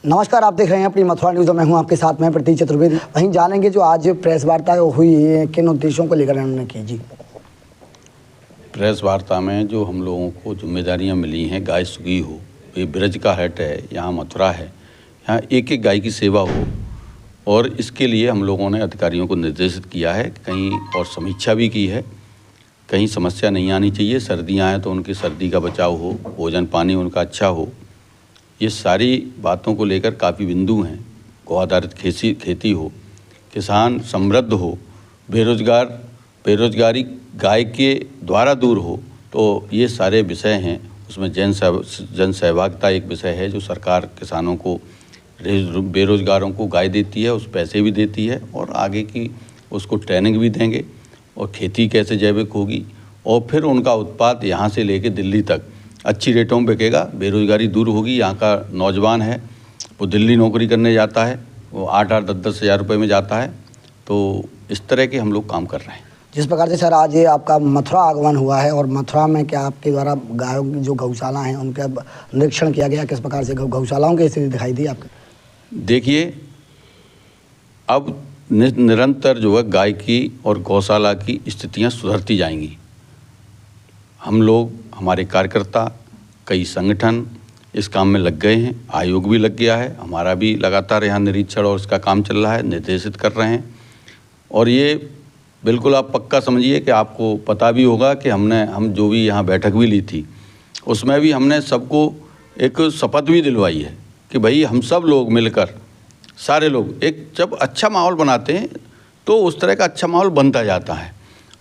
नमस्कार, आप देख रहे हैं अपनी मथुरा न्यूज़। मैं हूं आपके साथ में प्रतीक चतुर्वेदी। वहीं जानेंगे जो आज प्रेस वार्ता हुई है, किन उद्देश्यों को लेकर उन्होंने की। जी, प्रेस वार्ता में जो हम लोगों को जिम्मेदारियां मिली हैं, गाय सुगी हो, ये ब्रज का हट है, यहाँ मथुरा है, यहाँ एक एक गाय की सेवा हो, और इसके लिए हम लोगों ने अधिकारियों को निर्देशित किया है। कहीं और समीक्षा भी की है, कहीं समस्या नहीं आनी चाहिए। सर्दियाँ हैं तो उनकी सर्दी का बचाव हो, भोजन पानी उनका अच्छा हो, ये सारी बातों को लेकर काफ़ी बिंदु हैं। गौ आधारित खेती हो, किसान समृद्ध हो, बेरोजगारी गाय के द्वारा दूर हो, तो ये सारे विषय हैं। उसमें जन सहभागिता एक विषय है जो सरकार किसानों को, बेरोजगारों को गाय देती है, उस पैसे भी देती है, और आगे की उसको ट्रेनिंग भी देंगे, और खेती कैसे जैविक होगी, और फिर उनका उत्पाद यहाँ से लेके दिल्ली तक अच्छी रेटों में बिकेगा। बेरोजगारी दूर होगी। यहाँ का नौजवान है वो दिल्ली नौकरी करने जाता है, वो 8-8, 10-10 हज़ार रुपये में जाता है। तो इस तरह के हम लोग काम कर रहे हैं। जिस प्रकार से सर आज ये आपका मथुरा आगमन हुआ है, और मथुरा में क्या आपके द्वारा गायों की जो गौशाला हैं उनका निरीक्षण किया गया, किस प्रकार से गौशालाओं की स्थिति दिखाई दी आपको? देखिए, अब निरंतर जो है गाय की और गौशाला की स्थितियाँ सुधरती जाएंगी। हम लोग, हमारे कार्यकर्ता, कई संगठन इस काम में लग गए हैं, आयोग भी लग गया है, हमारा भी लगातार यहाँ निरीक्षण और इसका काम चल रहा है, निर्देशित कर रहे हैं। और ये बिल्कुल आप पक्का समझिए कि आपको पता भी होगा कि हम जो भी यहाँ बैठक भी ली थी, उसमें भी हमने सबको एक शपथ भी दिलवाई है कि भाई हम सब लोग मिलकर, सारे लोग एक जब अच्छा माहौल बनाते हैं तो उस तरह का अच्छा माहौल बनता जाता है,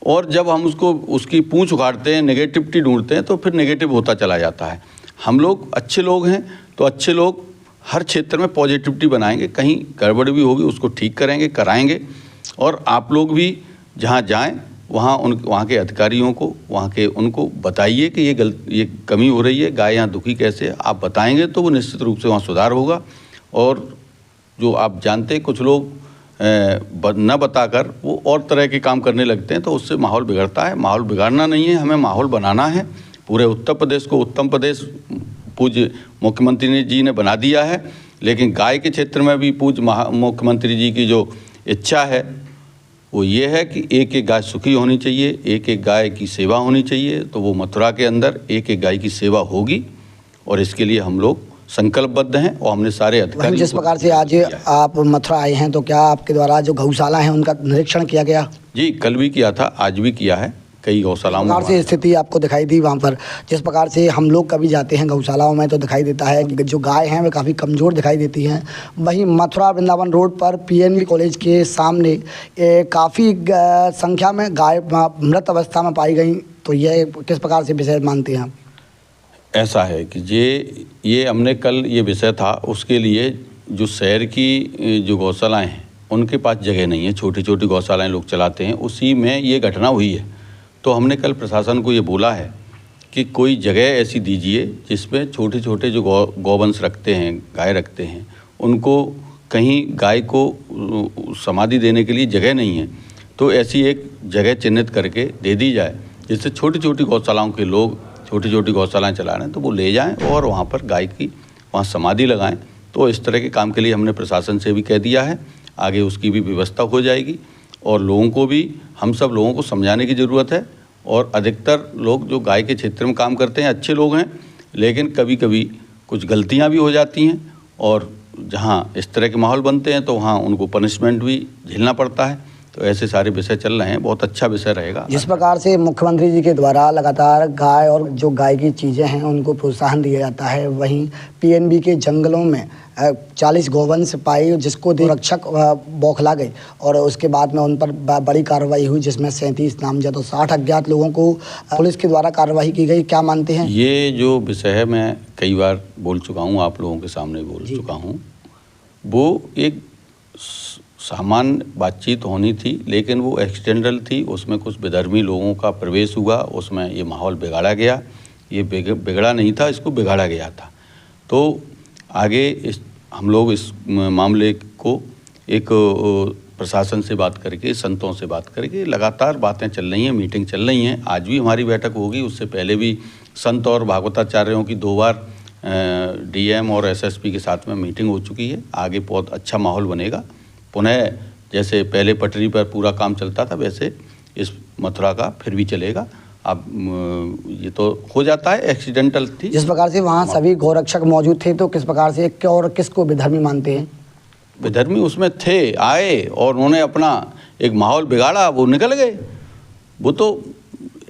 और जब हम उसकी पूंछ उखाड़ते हैं, नेगेटिविटी ढूंढते हैं, तो फिर नेगेटिव होता चला जाता है। हम लोग अच्छे लोग हैं तो अच्छे लोग हर क्षेत्र में पॉजिटिविटी बनाएंगे। कहीं गड़बड़ भी होगी उसको ठीक करेंगे, कराएंगे। और आप लोग भी जहाँ जाएं वहाँ के अधिकारियों को, वहाँ के उनको बताइए कि ये कमी हो रही है, गाय यहाँ दुखी कैसे है। आप बताएंगे तो वो निश्चित रूप से वहाँ सुधार होगा। और जो आप जानते हैं कुछ लोग न बताकर वो और तरह के काम करने लगते हैं, तो उससे माहौल बिगड़ता है। माहौल बिगाड़ना नहीं है, हमें माहौल बनाना है। पूरे उत्तर प्रदेश को उत्तम प्रदेश पूज्य मुख्यमंत्री जी ने बना दिया है, लेकिन गाय के क्षेत्र में भी पूज्य मुख्यमंत्री जी की जो इच्छा है वो ये है कि एक एक गाय सुखी होनी चाहिए, एक एक गाय की सेवा होनी चाहिए। तो वो मथुरा के अंदर एक एक गाय की सेवा होगी, और इसके लिए हम लोग संकल्पबद्ध हैं। और हमने सारे अधिकारी, जिस प्रकार से आज आप मथुरा आए हैं, तो क्या आपके द्वारा जो गौशाला है उनका निरीक्षण किया गया? जी, कल भी किया था, आज भी किया है। कई गौशालाओं में से स्थिति आपको दिखाई दी वहाँ पर? जिस प्रकार से हम लोग कभी जाते हैं गौशालाओं में तो दिखाई देता है कि जो गाय हैं वे काफ़ी कमज़ोर दिखाई देती हैं। वहीं मथुरा वृंदावन रोड पर PNB कॉलेज के सामने काफ़ी संख्या में गाय मृत अवस्था में पाई गई। तो यह किस प्रकार से विषय मानते हैं आप? ऐसा है कि ये हमने कल ये विषय था, उसके लिए जो शहर की जो गौशालाएँ हैं उनके पास जगह नहीं है, छोटी छोटी गौशालाएँ लोग चलाते हैं, उसी में ये घटना हुई है। तो हमने कल प्रशासन को ये बोला है कि कोई जगह ऐसी दीजिए जिसमें छोटे छोटे जो गौवंश रखते हैं, गाय रखते हैं, उनको कहीं गाय को समाधि देने के लिए जगह नहीं है, तो ऐसी एक जगह चिन्हित करके दे दी जाए, जिससे छोटी छोटी गौशालाओं के लोग छोटी छोटी गौशालाएँ चला रहे हैं तो वो ले जाएं और वहाँ पर गाय की वहाँ समाधि लगाएं। तो इस तरह के काम के लिए हमने प्रशासन से भी कह दिया है, आगे उसकी भी व्यवस्था हो जाएगी। और लोगों को भी, हम सब लोगों को समझाने की ज़रूरत है। और अधिकतर लोग जो गाय के क्षेत्र में काम करते हैं अच्छे लोग हैं, लेकिन कभी कभी कुछ गलतियां भी हो जाती हैं, और जहां इस तरह के माहौल बनते हैं तो वहां उनको पनिशमेंट भी झेलना पड़ता है। तो ऐसे सारे विषय चल रहे हैं, बहुत अच्छा विषय रहेगा। जिस प्रकार से मुख्यमंत्री जी के द्वारा लगातार गाय और जो गाय की चीज़ें हैं उनको प्रोत्साहन दिया जाता है, वहीं PNB के जंगलों में 40 गौवंश पाई जिसको रक्षक बौखला गई, और उसके बाद में उन पर बड़ी कार्रवाई हुई जिसमें 37 नामजद और 60 अज्ञात लोगों को पुलिस के द्वारा कार्रवाई की गई। क्या मानते हैं? ये जो विषय है मैं कई बार बोल चुका हूँ, आप लोगों के सामने बोल चुका हूँ। वो एक सामान्य बातचीत होनी थी, लेकिन वो एक्सटेंडल थी, उसमें कुछ बेधर्मी लोगों का प्रवेश हुआ, उसमें ये माहौल बिगाड़ा गया। ये बिगड़ा नहीं था, इसको बिगाड़ा गया था। तो आगे हम लोग इस मामले को एक प्रशासन से बात करके, संतों से बात करके, लगातार बातें चल रही हैं, मीटिंग चल रही हैं। आज भी हमारी बैठक होगी, उससे पहले भी संत और भागवताचार्यों की 2 बार डीएम और एसएसपी के साथ में मीटिंग हो चुकी है। आगे बहुत अच्छा माहौल बनेगा। पुनः जैसे पहले पटरी पर पूरा काम चलता था वैसे इस मथुरा का फिर भी चलेगा। अब ये तो हो जाता है, एक्सीडेंटल थी। जिस प्रकार से वहाँ सभी गौरक्षक मौजूद थे तो किस प्रकार से और किसको विधर्मी मानते हैं? विधर्मी उसमें थे, आए और उन्होंने अपना एक माहौल बिगाड़ा, वो निकल गए। वो तो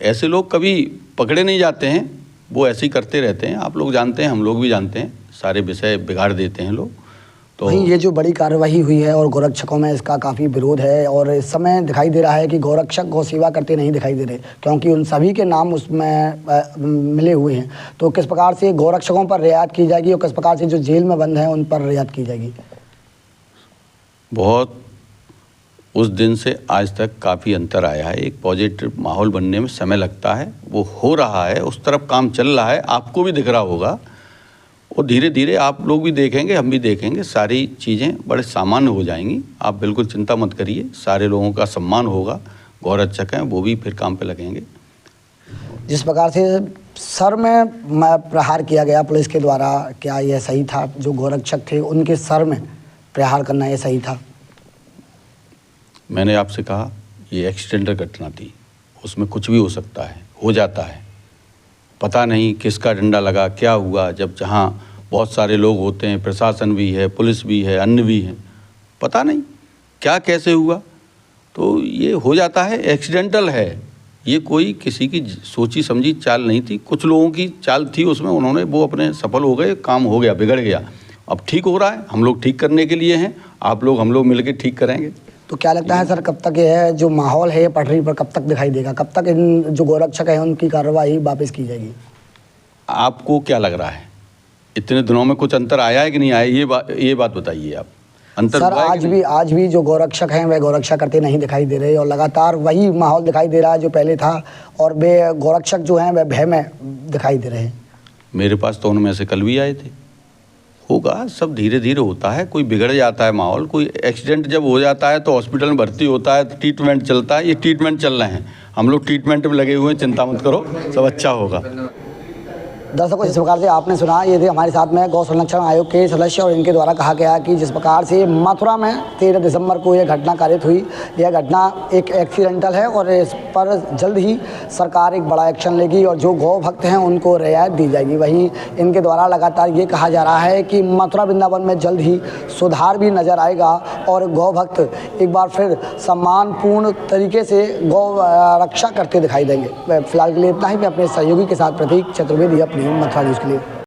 ऐसे लोग कभी पकड़े नहीं जाते हैं, वो ऐसे ही करते रहते हैं। आप लोग जानते हैं, हम लोग भी जानते हैं, सारे विषय बिगाड़ देते हैं लोग। तो वहीं ये जो बड़ी कार्रवाई हुई है और गौरक्षकों में इसका काफ़ी विरोध है और इस समय दिखाई दे रहा है कि गौरक्षक गौ सेवा करते नहीं दिखाई दे रहे, क्योंकि उन सभी के नाम उसमें मिले हुए हैं। तो किस प्रकार से गौरक्षकों पर रियायत की जाएगी और किस प्रकार से जो जेल में बंद हैं उन पर रियायत की जाएगी? बहुत उस दिन से आज तक काफ़ी अंतर आया है। एक पॉजिटिव माहौल बनने में समय लगता है, वो हो रहा है, उस तरफ काम चल रहा है, आपको भी दिख रहा होगा। और धीरे धीरे आप लोग भी देखेंगे, हम भी देखेंगे, सारी चीज़ें बड़े सामान्य हो जाएंगी। आप बिल्कुल चिंता मत करिए, सारे लोगों का सम्मान होगा। गौरक्षक हैं वो भी फिर काम पे लगेंगे। जिस प्रकार से सर में प्रहार किया गया पुलिस के द्वारा, क्या यह सही था? जो गौरक्षक थे उनके सर में प्रहार करना यह सही था? मैंने आपसे कहा ये एक्सीडेंटल घटना थी, उसमें कुछ भी हो सकता है, हो जाता है। पता नहीं किसका डंडा लगा, क्या हुआ। जब जहाँ बहुत सारे लोग होते हैं, प्रशासन भी है, पुलिस भी है, अन्य भी हैं, पता नहीं क्या कैसे हुआ, तो ये हो जाता है, एक्सीडेंटल है। ये कोई किसी की सोची समझी चाल नहीं थी। कुछ लोगों की चाल थी उसमें, उन्होंने वो अपने सफल हो गए, काम हो गया, बिगड़ गया। अब ठीक हो रहा है, हम लोग ठीक करने के लिए हैं, आप लोग हम लोग मिलकर ठीक करेंगे। तो क्या लगता है सर, कब तक यह जो माहौल है पटरी पर कब तक दिखाई देगा? कब तक इन जो गौरक्षक हैं उनकी कार्रवाई वापस की जाएगी? आपको क्या लग रहा है, इतने दिनों में कुछ अंतर आया है कि नहीं आया? ये बात बताइए आप। अंतर सर आज भी जो गौरक्षक हैं वह गौरक्षा करते नहीं दिखाई दे रहे और लगातार वही माहौल दिखाई दे रहा है जो पहले था, और वे गौरक्षक जो हैं वह भय में दिखाई दे रहे हैं। मेरे पास तो उनमें से कल भी आए थे। होगा, सब धीरे धीरे होता है। कोई बिगड़ जाता है माहौल, कोई एक्सीडेंट जब हो जाता है तो हॉस्पिटल में भर्ती होता है, तो ट्रीटमेंट चलता है। ये ट्रीटमेंट चल रहे हैं, हम लोग ट्रीटमेंट में लगे हुए हैं, चिंता मत करो, सब अच्छा होगा। दर्शकों, जिस प्रकार से आपने सुना, ये थे हमारे साथ में गौ संरक्षण आयोग के सदस्य और इनके द्वारा कहा गया कि जिस प्रकार से मथुरा में 13 दिसंबर को यह घटना कारित हुई, यह घटना एक एक्सीडेंटल है और इस पर जल्द ही सरकार एक बड़ा एक्शन लेगी और जो गौ भक्त हैं उनको रियायत दी जाएगी। वहीं इनके द्वारा लगातार ये कहा जा रहा है कि मथुरा वृंदावन में जल्द ही सुधार भी नजर आएगा और गौ भक्त एक बार फिर सम्मानपूर्ण तरीके से गौ रक्षा करते दिखाई देंगे। फिलहाल के लिए इतना ही। मैं अपने सहयोगी के साथ प्रतीक चतुर्वेदी, अपनी मथुरा न्यूज़ के लिए।